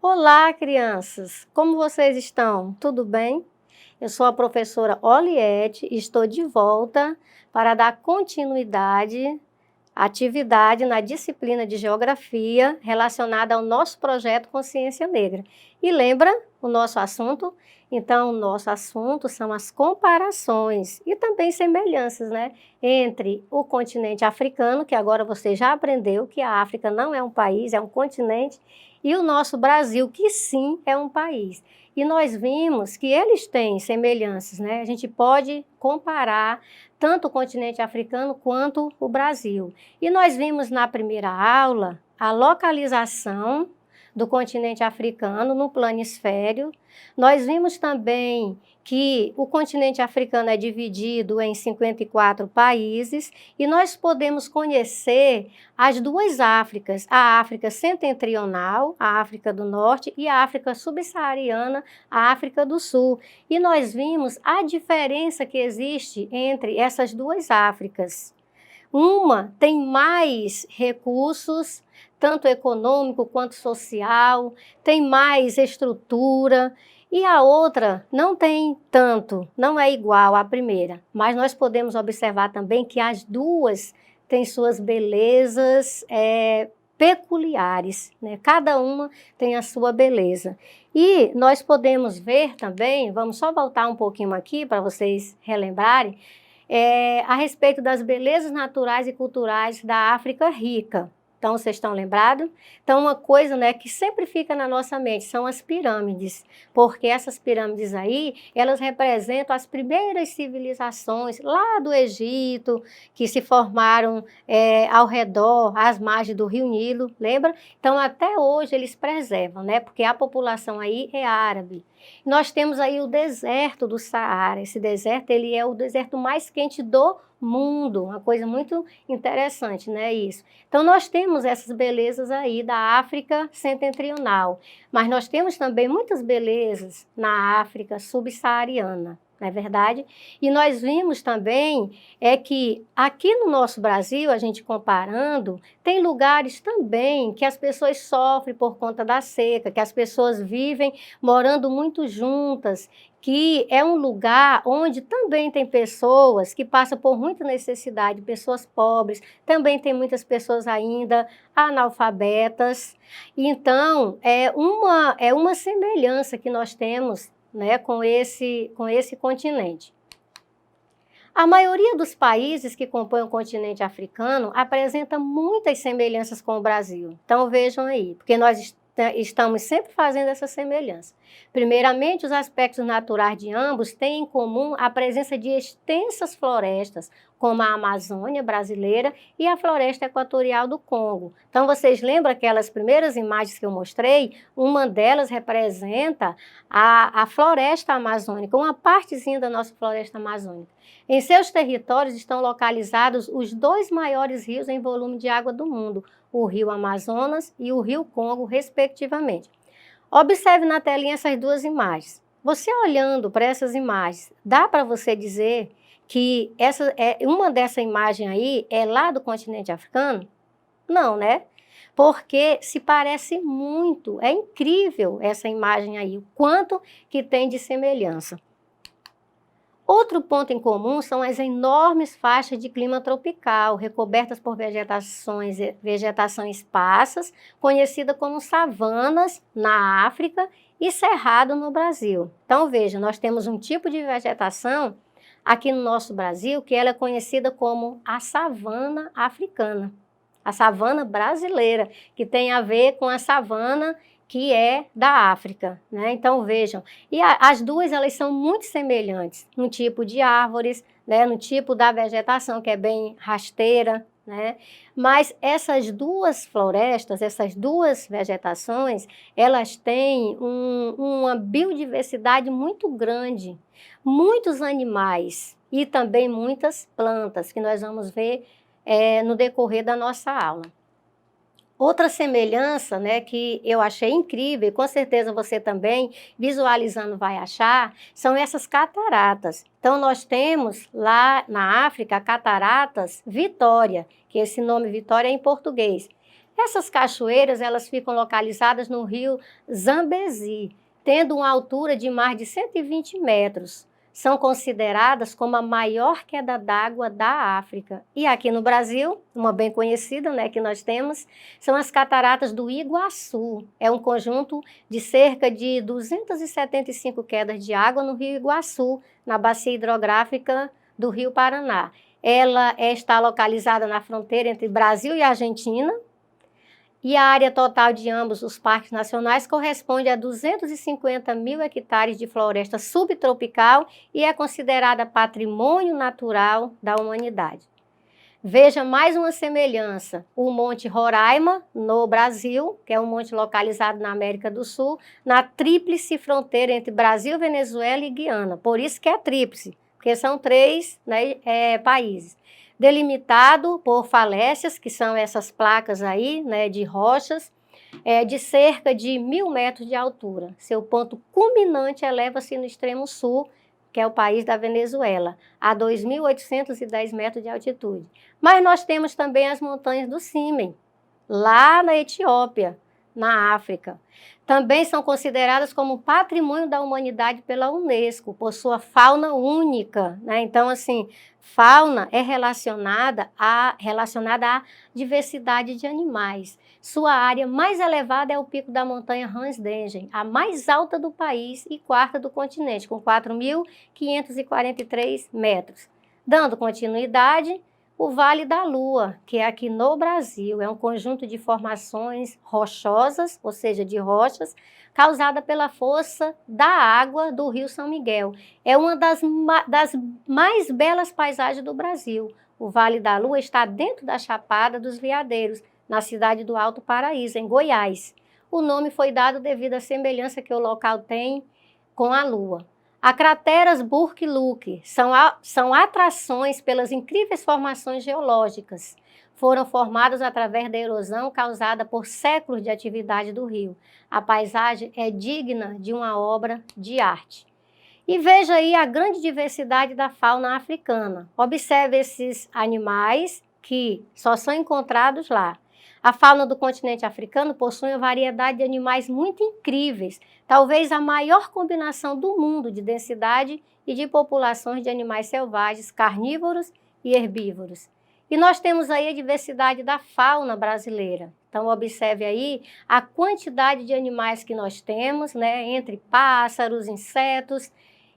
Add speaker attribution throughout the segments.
Speaker 1: Olá, crianças! Como vocês estão? Tudo bem? Eu sou a professora Oliette e estou de volta para dar continuidade à atividade na disciplina de Geografia relacionada ao nosso projeto Consciência Negra. E lembra o nosso assunto? Então, o nosso assunto são as comparações e também semelhanças, né, entre o continente africano, que agora você já aprendeu que a África não é um país, é um continente, e o nosso Brasil, que sim é um país. E nós vimos que eles têm semelhanças, né? A gente pode comparar tanto o continente africano quanto o Brasil. E nós vimos na primeira aula a localização do continente africano no planisfério. Nós vimos também que o continente africano é dividido em 54 países e nós podemos conhecer as duas Áfricas, a África setentrional, a África do Norte, e a África subsaariana, a África do Sul. E nós vimos a diferença que existe entre essas duas Áfricas. Uma tem mais recursos, tanto econômico quanto social, tem mais estrutura, e a outra não tem tanto, não é igual à primeira. Mas nós podemos observar também que as duas têm suas belezas peculiares, né? Cada uma tem a sua beleza. E nós podemos ver também, vamos só voltar um pouquinho aqui para vocês relembrarem, a respeito das belezas naturais e culturais da África rica. Então, vocês estão lembrados? Então, uma coisa, né, que sempre fica na nossa mente são as pirâmides, porque essas pirâmides aí, elas representam as primeiras civilizações lá do Egito, que se formaram ao redor, às margens do Rio Nilo, lembra? Então, até hoje eles preservam, né, porque a população aí é árabe. Nós temos aí o deserto do Saara. Esse deserto, ele é o deserto mais quente do mundo, uma coisa muito interessante, né, isso. Então, nós temos essas belezas aí da África setentrional, mas nós temos também muitas belezas na África subsaariana, não é verdade? E nós vimos também que aqui no nosso Brasil, a gente comparando, tem lugares também que as pessoas sofrem por conta da seca, que as pessoas vivem morando muito juntas, que é um lugar onde também tem pessoas que passam por muita necessidade, pessoas pobres, também tem muitas pessoas ainda analfabetas. Então, é uma semelhança que nós temos, né, com esse continente. A maioria dos países que compõem o continente africano apresenta muitas semelhanças com o Brasil. Então, vejam aí, porque nós estamos sempre fazendo essa semelhança. Primeiramente, os aspectos naturais de ambos têm em comum a presença de extensas florestas, como a Amazônia brasileira e a floresta equatorial do Congo. Então, vocês lembram aquelas primeiras imagens que eu mostrei? Uma delas representa a floresta amazônica, uma partezinha da nossa floresta amazônica. Em seus territórios estão localizados os dois maiores rios em volume de água do mundo, o rio Amazonas e o rio Congo, respectivamente. Observe na telinha essas duas imagens. Você olhando para essas imagens, dá para você dizer que uma dessa imagem aí é lá do continente africano? Não, né? Porque se parece muito, é incrível essa imagem aí, o quanto que tem de semelhança. Outro ponto em comum são as enormes faixas de clima tropical, recobertas por vegetação esparsas, conhecida como savanas na África e cerrado no Brasil. Então, veja, nós temos um tipo de vegetação aqui no nosso Brasil que ela é conhecida como a savana africana, a savana brasileira, que tem a ver com a savana que é da África, né? Então, vejam, e as duas, elas são muito semelhantes no tipo de árvores, né? No tipo da vegetação, que é bem rasteira, né? Mas essas duas florestas, essas duas vegetações, elas têm uma biodiversidade muito grande, muitos animais e também muitas plantas, que nós vamos ver no decorrer da nossa aula. Outra semelhança, né, que eu achei incrível, e com certeza você também, visualizando, vai achar, são essas cataratas. Então, nós temos lá na África, cataratas Vitória, que esse nome Vitória é em português. Essas cachoeiras, elas ficam localizadas no rio Zambezi, tendo uma altura de mais de 120 metros. São consideradas como a maior queda d'água da África. E aqui no Brasil, uma bem conhecida, né, que nós temos, são as cataratas do Iguaçu. É um conjunto de cerca de 275 quedas de água no rio Iguaçu, na bacia hidrográfica do rio Paraná. Ela está localizada na fronteira entre Brasil e Argentina, e a área total de ambos os parques nacionais corresponde a 250 mil hectares de floresta subtropical e é considerada patrimônio natural da humanidade. Veja mais uma semelhança, o Monte Roraima, no Brasil, que é um monte localizado na América do Sul, na tríplice fronteira entre Brasil, Venezuela e Guiana. Por isso que é tríplice, porque são 3, né, países. Delimitado por falésias, que são essas placas aí, né, de rochas, de cerca de 1.000 metros de altura. Seu ponto culminante eleva-se no extremo sul, que é o país da Venezuela, a 2.810 metros de altitude. Mas nós temos também as montanhas do Címen, lá na Etiópia, na África. Também são consideradas como patrimônio da humanidade pela Unesco, por sua fauna única, né? Então, assim, fauna é relacionada à diversidade de animais. Sua área mais elevada é o pico da montanha Hansdengen, a mais alta do país e quarta do continente, com 4.543 metros. Dando continuidade, o Vale da Lua, que é aqui no Brasil, é um conjunto de formações rochosas, ou seja, de rochas, causada pela força da água do Rio São Miguel. É uma das mais belas paisagens do Brasil. O Vale da Lua está dentro da Chapada dos Veadeiros, na cidade do Alto Paraíso, em Goiás. O nome foi dado devido à semelhança que o local tem com a Lua. As crateras Burke-Luke são atrações pelas incríveis formações geológicas. Foram formadas através da erosão causada por séculos de atividade do rio. A paisagem é digna de uma obra de arte. E veja aí a grande diversidade da fauna africana. Observe esses animais que só são encontrados lá. A fauna do continente africano possui uma variedade de animais muito incríveis, talvez a maior combinação do mundo de densidade e de populações de animais selvagens, carnívoros e herbívoros. E nós temos aí a diversidade da fauna brasileira. Então, observe aí a quantidade de animais que nós temos, né, entre pássaros, insetos,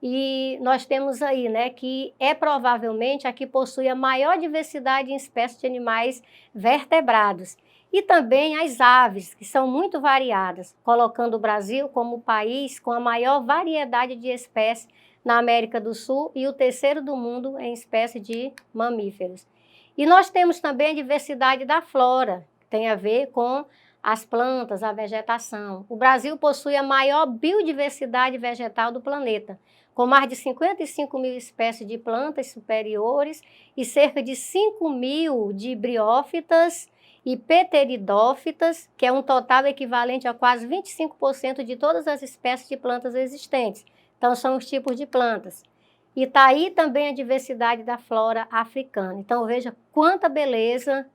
Speaker 1: e nós temos aí, né, que é provavelmente a que possui a maior diversidade em espécies de animais vertebrados. E também as aves, que são muito variadas, colocando o Brasil como o país com a maior variedade de espécies na América do Sul e o terceiro do mundo em espécies de mamíferos. E nós temos também a diversidade da flora, que tem a ver com as plantas, a vegetação. O Brasil possui a maior biodiversidade vegetal do planeta, com mais de 55 mil espécies de plantas superiores e cerca de 5 mil de briófitas e pteridófitas, que é um total equivalente a quase 25% de todas as espécies de plantas existentes. Então, são os tipos de plantas. E está aí também a diversidade da flora africana. Então, veja quanta beleza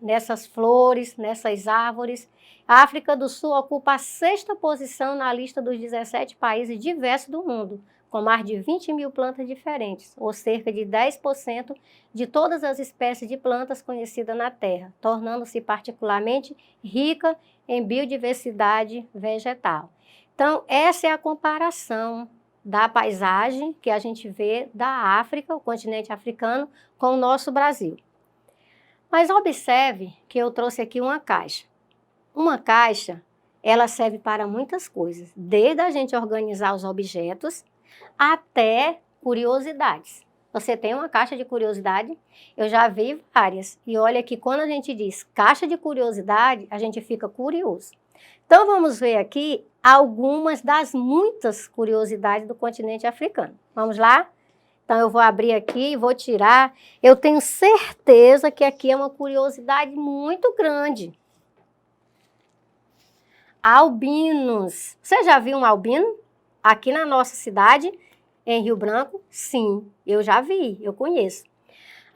Speaker 1: nessas flores, nessas árvores. A África do Sul ocupa a 6ª posição na lista dos 17 países diversos do mundo, com mais de 20 mil plantas diferentes, ou cerca de 10% de todas as espécies de plantas conhecidas na Terra, tornando-se particularmente rica em biodiversidade vegetal. Então, essa é a comparação da paisagem que a gente vê da África, o continente africano, com o nosso Brasil. Mas observe que eu trouxe aqui uma caixa. Uma caixa, ela serve para muitas coisas, desde a gente organizar os objetos até curiosidades. Você tem uma caixa de curiosidade? Eu já vi várias. E olha que quando a gente diz caixa de curiosidade, a gente fica curioso. Então vamos ver aqui algumas das muitas curiosidades do continente africano. Vamos lá? Então eu vou abrir aqui e vou tirar. Eu tenho certeza que aqui é uma curiosidade muito grande. Albinos. Você já viu um albino? Aqui na nossa cidade, em Rio Branco? Sim, eu já vi, eu conheço.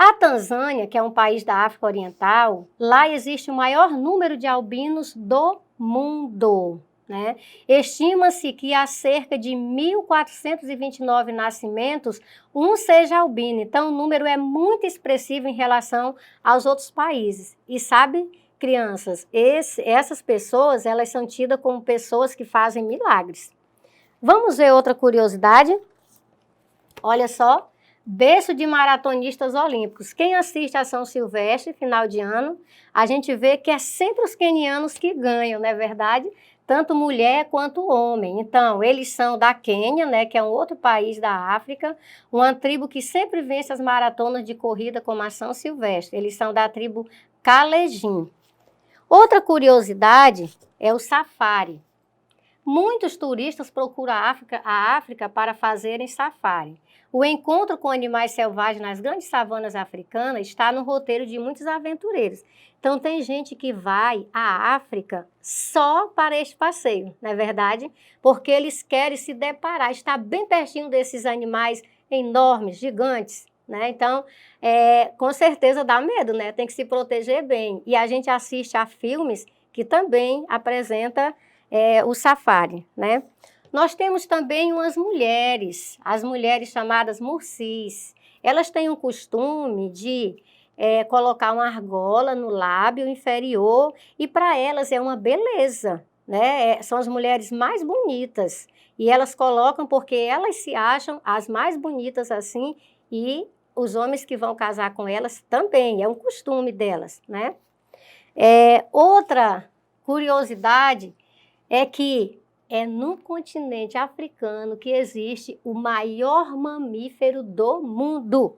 Speaker 1: A Tanzânia, que é um país da África Oriental, lá existe o maior número de albinos do mundo, né? Estima-se que há cerca de 1.429 nascimentos, um seja albino. Então, o número é muito expressivo em relação aos outros países. E sabe, crianças, essas pessoas, elas são tidas como pessoas que fazem milagres. Vamos ver outra curiosidade? Olha só. Berço de maratonistas olímpicos. Quem assiste a São Silvestre, final de ano, a gente vê que é sempre os quenianos que ganham, não é verdade? Tanto mulher quanto homem. Então, eles são da Quênia, né, que é um outro país da África, uma tribo que sempre vence as maratonas de corrida como a São Silvestre. Eles são da tribo Kalenjin. Outra curiosidade é o safari. Muitos turistas procuram a África para fazerem safari. O encontro com animais selvagens nas grandes savanas africanas está no roteiro de muitos aventureiros. Então, tem gente que vai à África só para este passeio, não é verdade? Porque eles querem se deparar, estar bem pertinho desses animais enormes, gigantes, né? Então, com certeza dá medo, né? Tem que se proteger bem. E a gente assiste a filmes que também apresentam o safari, né? Nós temos também umas mulheres, as mulheres chamadas mursis. Elas têm o costume de colocar uma argola no lábio inferior e para elas é uma beleza, né? São as mulheres mais bonitas e elas colocam porque elas se acham as mais bonitas assim e os homens que vão casar com elas também, é um costume delas, né? Outra curiosidade é que é no continente africano que existe o maior mamífero do mundo.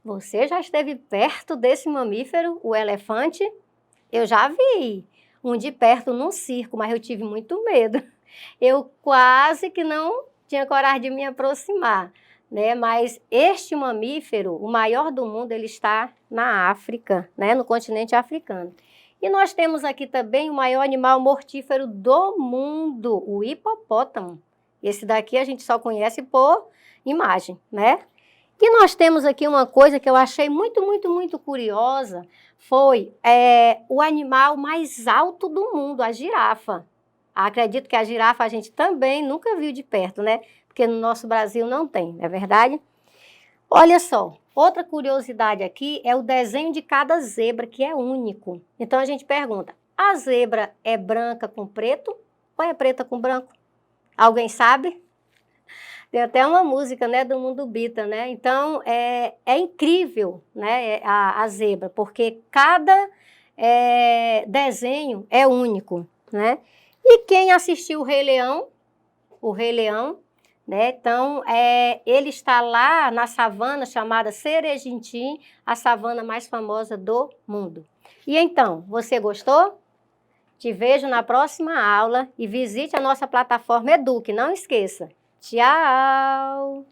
Speaker 1: Você já esteve perto desse mamífero, o elefante? Eu já vi um de perto num circo, mas eu tive muito medo. Eu quase que não tinha coragem de me aproximar, né? Mas este mamífero, o maior do mundo, ele está na África, né? No continente africano. E nós temos aqui também o maior animal mortífero do mundo, o hipopótamo. Esse daqui a gente só conhece por imagem, né? E nós temos aqui uma coisa que eu achei muito curiosa, foi o animal mais alto do mundo, a girafa. Acredito que a girafa a gente também nunca viu de perto, né? Porque no nosso Brasil não tem, não é verdade? Olha só, outra curiosidade aqui é o desenho de cada zebra, que é único. Então, a gente pergunta, a zebra é branca com preto ou é preta com branco? Alguém sabe? Tem até uma música, né, do Mundo Bita, né? Então, é incrível, né, a zebra, porque cada desenho é único, né? E quem assistiu o Rei Leão, né? Então, ele está lá na savana chamada Serengeti, a savana mais famosa do mundo. E então, você gostou? Te vejo na próxima aula e visite a nossa plataforma Eduque, não esqueça. Tchau!